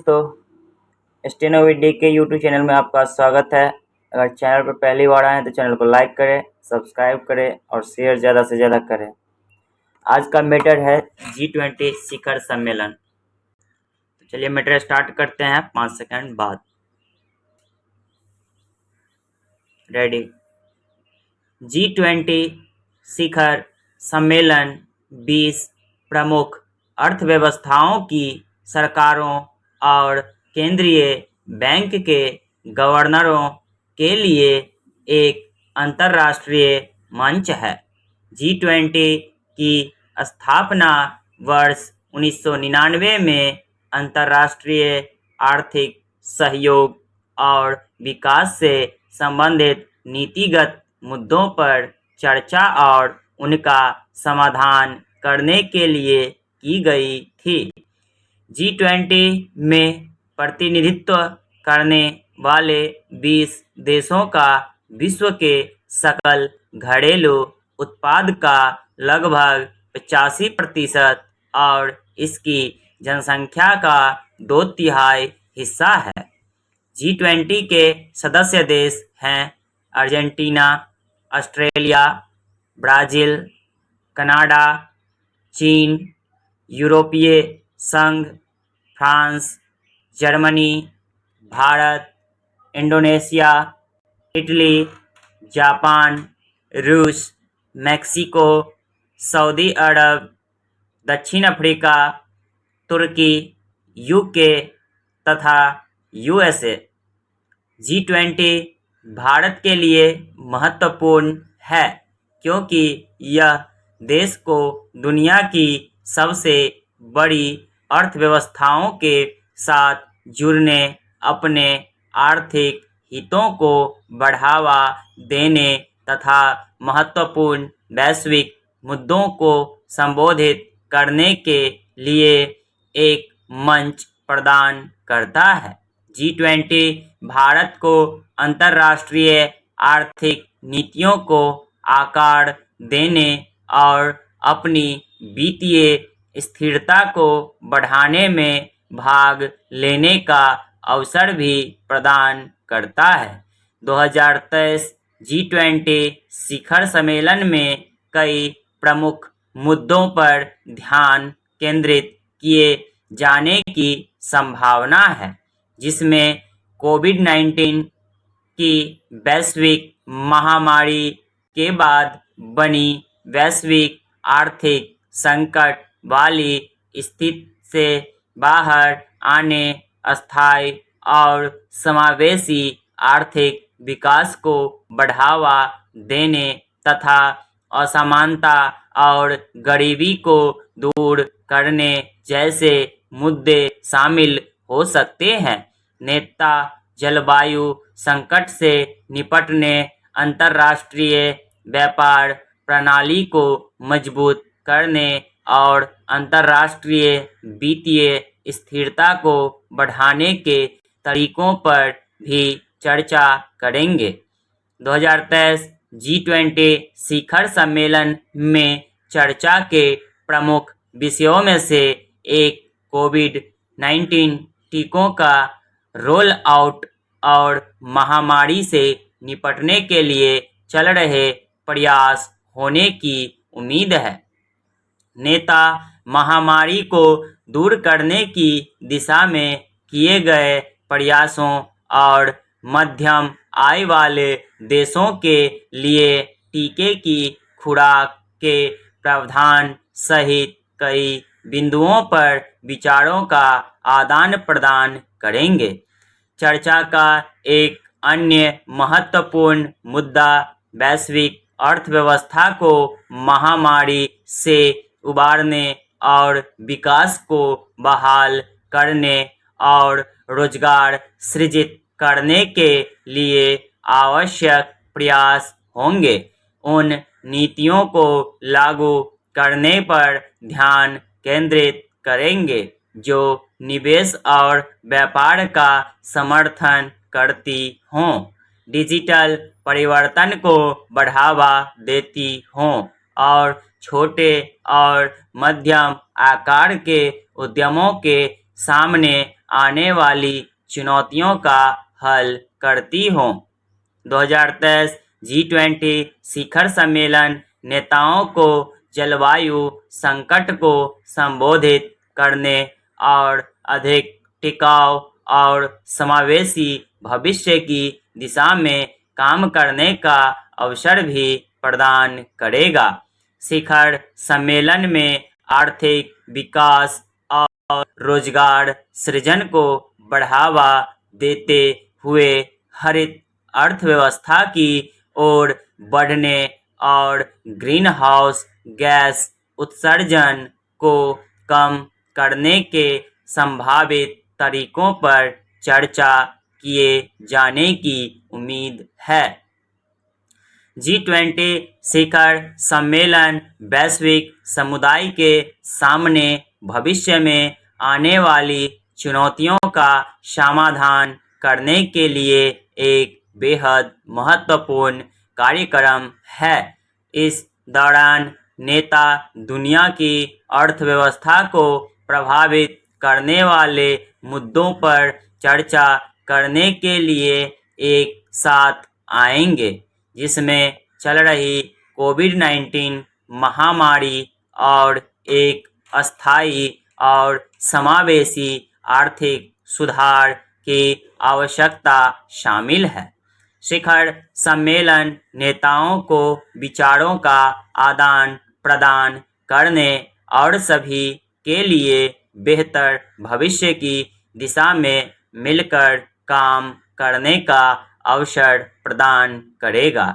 दोस्तों, स्टेनोविडी के YouTube channel में आपका स्वागत है। अगर चैनल पर पहली बार आए तो चैनल को लाइक करें, सब्सक्राइब करें और शेयर ज़्यादा से ज़्यादा करें। आज का मैटर है G20 शिखर सम्मेलन। तो चलिए मैटर स्टार्ट करते हैं 5 सेकंड बाद। रेडी। G20 शिखर सम्मेलन 20 प्रमुख अर्थव्यवस्थाओं की सरकारों और केंद्रीय बैंक के गवर्नरों के लिए एक अंतर्राष्ट्रीय मंच है। G20 की स्थापना वर्ष 1999 में अंतर्राष्ट्रीय आर्थिक सहयोग और विकास से संबंधित नीतिगत मुद्दों पर चर्चा और उनका समाधान करने के लिए की गई थी। G20 में प्रतिनिधित्व करने वाले 20 देशों का विश्व के सकल घरेलू उत्पाद का लगभग 85% और इसकी जनसंख्या का 2/3 हिस्सा है। G20 के सदस्य देश हैं अर्जेंटीना, ऑस्ट्रेलिया, ब्राज़ील, कनाडा, चीन, यूरोपीय संघ, France, Germany, Bharat, Indonesia, Italy, Japan, रूस, मेक्सिको, सऊदी अरब, दक्षिण अफ्रीका, तुर्की, यूके तथा USA। G20 भारत के लिए महत्वपूर्ण है क्योंकि यह देश को दुनिया की सबसे बड़ी अर्थव्यवस्थाओं के साथ जुड़ने, अपने आर्थिक हितों को बढ़ावा देने तथा महत्वपूर्ण वैश्विक मुद्दों को संबोधित करने के लिए एक मंच प्रदान करता है। G20 भारत को अंतर्राष्ट्रीय आर्थिक नीतियों को आकार देने और अपनी वित्तीय स्थिरता को बढ़ाने में भाग लेने का अवसर भी प्रदान करता है। 2023 G20 शिखर सम्मेलन में कई प्रमुख मुद्दों पर ध्यान केंद्रित किए जाने की संभावना है, जिसमें कोविड-19 की वैश्विक महामारी के बाद बनी वैश्विक आर्थिक संकट वाली स्थिति से बाहर आने, अस्थायी और समावेशी आर्थिक विकास को बढ़ावा देने तथा असमानता और गरीबी को दूर करने जैसे मुद्दे शामिल हो सकते हैं। नेता जलवायु संकट से निपटने, अंतर्राष्ट्रीय व्यापार प्रणाली को मजबूत करने और अंतर्राष्ट्रीय वित्तीय स्थिरता को बढ़ाने के तरीकों पर भी चर्चा करेंगे। 2023 G20 शिखर सम्मेलन में चर्चा के प्रमुख विषयों में से एक कोविड-19 टीकों का रोल आउट और महामारी से निपटने के लिए चल रहे प्रयास होने की उम्मीद है। नेता महामारी को दूर करने की दिशा में किए गए प्रयासों और मध्यम आय वाले देशों के लिए टीके की खुराक के प्रावधान सहित कई बिंदुओं पर विचारों का आदान प्रदान करेंगे। चर्चा का एक अन्य महत्वपूर्ण मुद्दा वैश्विक अर्थव्यवस्था को महामारी से उबारने और विकास को बहाल करने और रोजगार सृजित करने के लिए आवश्यक प्रयास होंगे। उन नीतियों को लागू करने पर ध्यान केंद्रित करेंगे जो निवेश और व्यापार का समर्थन करती हों, डिजिटल परिवर्तन को बढ़ावा देती हों और छोटे और मध्यम आकार के उद्यमों के सामने आने वाली चुनौतियों का हल करती हो। 2023 G20 शिखर सम्मेलन नेताओं को जलवायु संकट को संबोधित करने और अधिक टिकाऊ और समावेशी भविष्य की दिशा में काम करने का अवसर भी प्रदान करेगा। शिखर सम्मेलन में आर्थिक विकास और रोजगार सृजन को बढ़ावा देते हुए हरित अर्थव्यवस्था की ओर बढ़ने और ग्रीन हाउस गैस उत्सर्जन को कम करने के संभावित तरीकों पर चर्चा किए जाने की उम्मीद है। G20 शिखर सम्मेलन वैश्विक समुदाय के सामने भविष्य में आने वाली चुनौतियों का समाधान करने के लिए एक बेहद महत्वपूर्ण कार्यक्रम है। इस दौरान नेता दुनिया की अर्थव्यवस्था को प्रभावित करने वाले मुद्दों पर चर्चा करने के लिए एक साथ आएंगे, जिसमें चल रही कोविड-19 महामारी और एक अस्थायी और समावेशी आर्थिक सुधार की आवश्यकता शामिल है। शिखर सम्मेलन नेताओं को विचारों का आदान प्रदान करने और सभी के लिए बेहतर भविष्य की दिशा में मिलकर काम करने का अवसर प्रदान करेगा।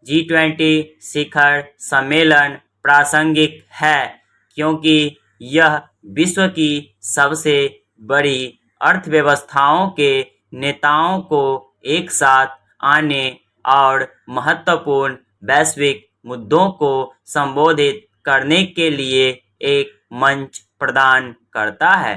G20 शिखर सम्मेलन प्रासंगिक है क्योंकि यह विश्व की सबसे बड़ी अर्थव्यवस्थाओं के नेताओं को एक साथ आने और महत्वपूर्ण वैश्विक मुद्दों को संबोधित करने के लिए एक मंच प्रदान करता है।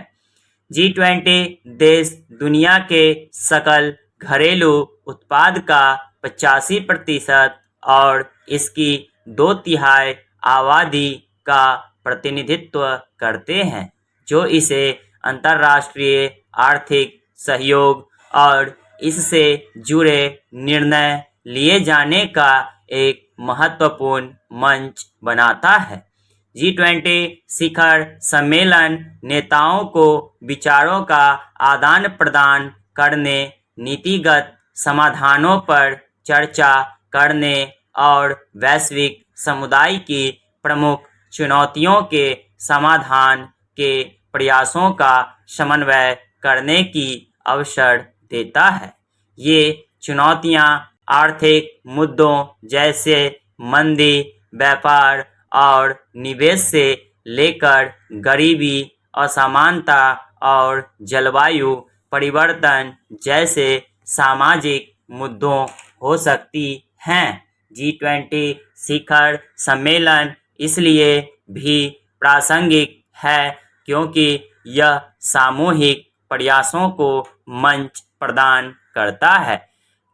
G20 देश दुनिया के सकल घरेलू उत्पाद का 85% और इसकी 2/3 आबादी का प्रतिनिधित्व करते हैं, जो इसे अंतर्राष्ट्रीय आर्थिक सहयोग और इससे जुड़े निर्णय लिए जाने का एक महत्वपूर्ण मंच बनाता है। G20 शिखर सम्मेलन नेताओं को विचारों का आदान प्रदान करने, नीतिगत समाधानों पर चर्चा करने और वैश्विक समुदाय की प्रमुख चुनौतियों के समाधान के प्रयासों का समन्वय करने की अवसर देता है। ये चुनौतियां आर्थिक मुद्दों जैसे मंदी, व्यापार और निवेश से लेकर गरीबी, असमानता और जलवायु परिवर्तन जैसे सामाजिक मुद्दों हो सकती हैं। G20 शिखर सम्मेलन इसलिए भी प्रासंगिक है क्योंकि यह सामूहिक प्रयासों को मंच प्रदान करता है।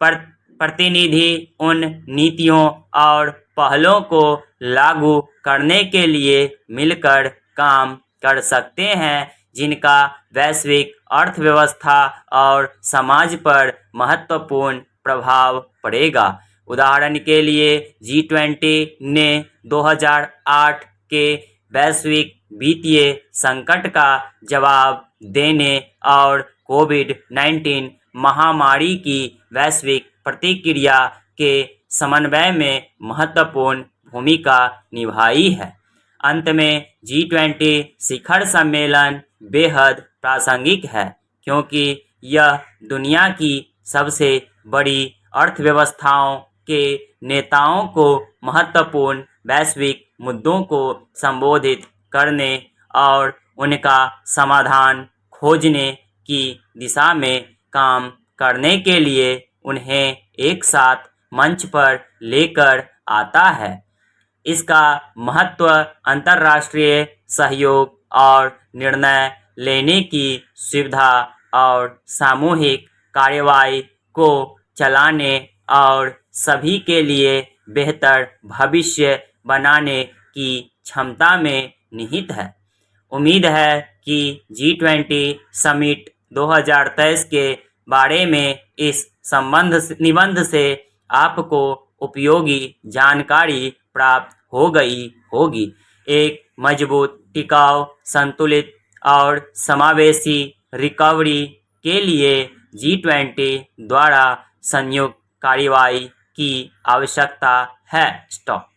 प्रतिनिधि उन नीतियों और पहलों को लागू करने के लिए मिलकर काम कर सकते हैं जिनका वैश्विक अर्थव्यवस्था और समाज पर महत्वपूर्ण प्रभाव पड़ेगा। उदाहरण के लिए G20 ने 2008 के वैश्विक वित्तीय संकट का जवाब देने और कोविड-19 महामारी की वैश्विक प्रतिक्रिया के समन्वय में महत्वपूर्ण भूमिका निभाई है। अंत में G20 शिखर सम्मेलन बेहद प्रासंगिक है क्योंकि यह दुनिया की सबसे बड़ी अर्थव्यवस्थाओं के नेताओं को महत्वपूर्ण वैश्विक मुद्दों को संबोधित करने और उनका समाधान खोजने की दिशा में काम करने के लिए उन्हें एक साथ मंच पर लेकर आता है। इसका महत्व अंतर्राष्ट्रीय सहयोग और निर्णय लेने की सुविधा और सामूहिक कार्रवाई को चलाने और सभी के लिए बेहतर भविष्य बनाने की क्षमता में निहित है। उम्मीद है कि G20 समिट 2023 के बारे में इस निबंध से आपको उपयोगी जानकारी प्राप्त हो गई होगी। एक मजबूत, टिकाऊ, संतुलित और समावेशी रिकवरी के लिए G20 द्वारा संयुक्त कार्रवाई की आवश्यकता है। स्टॉप।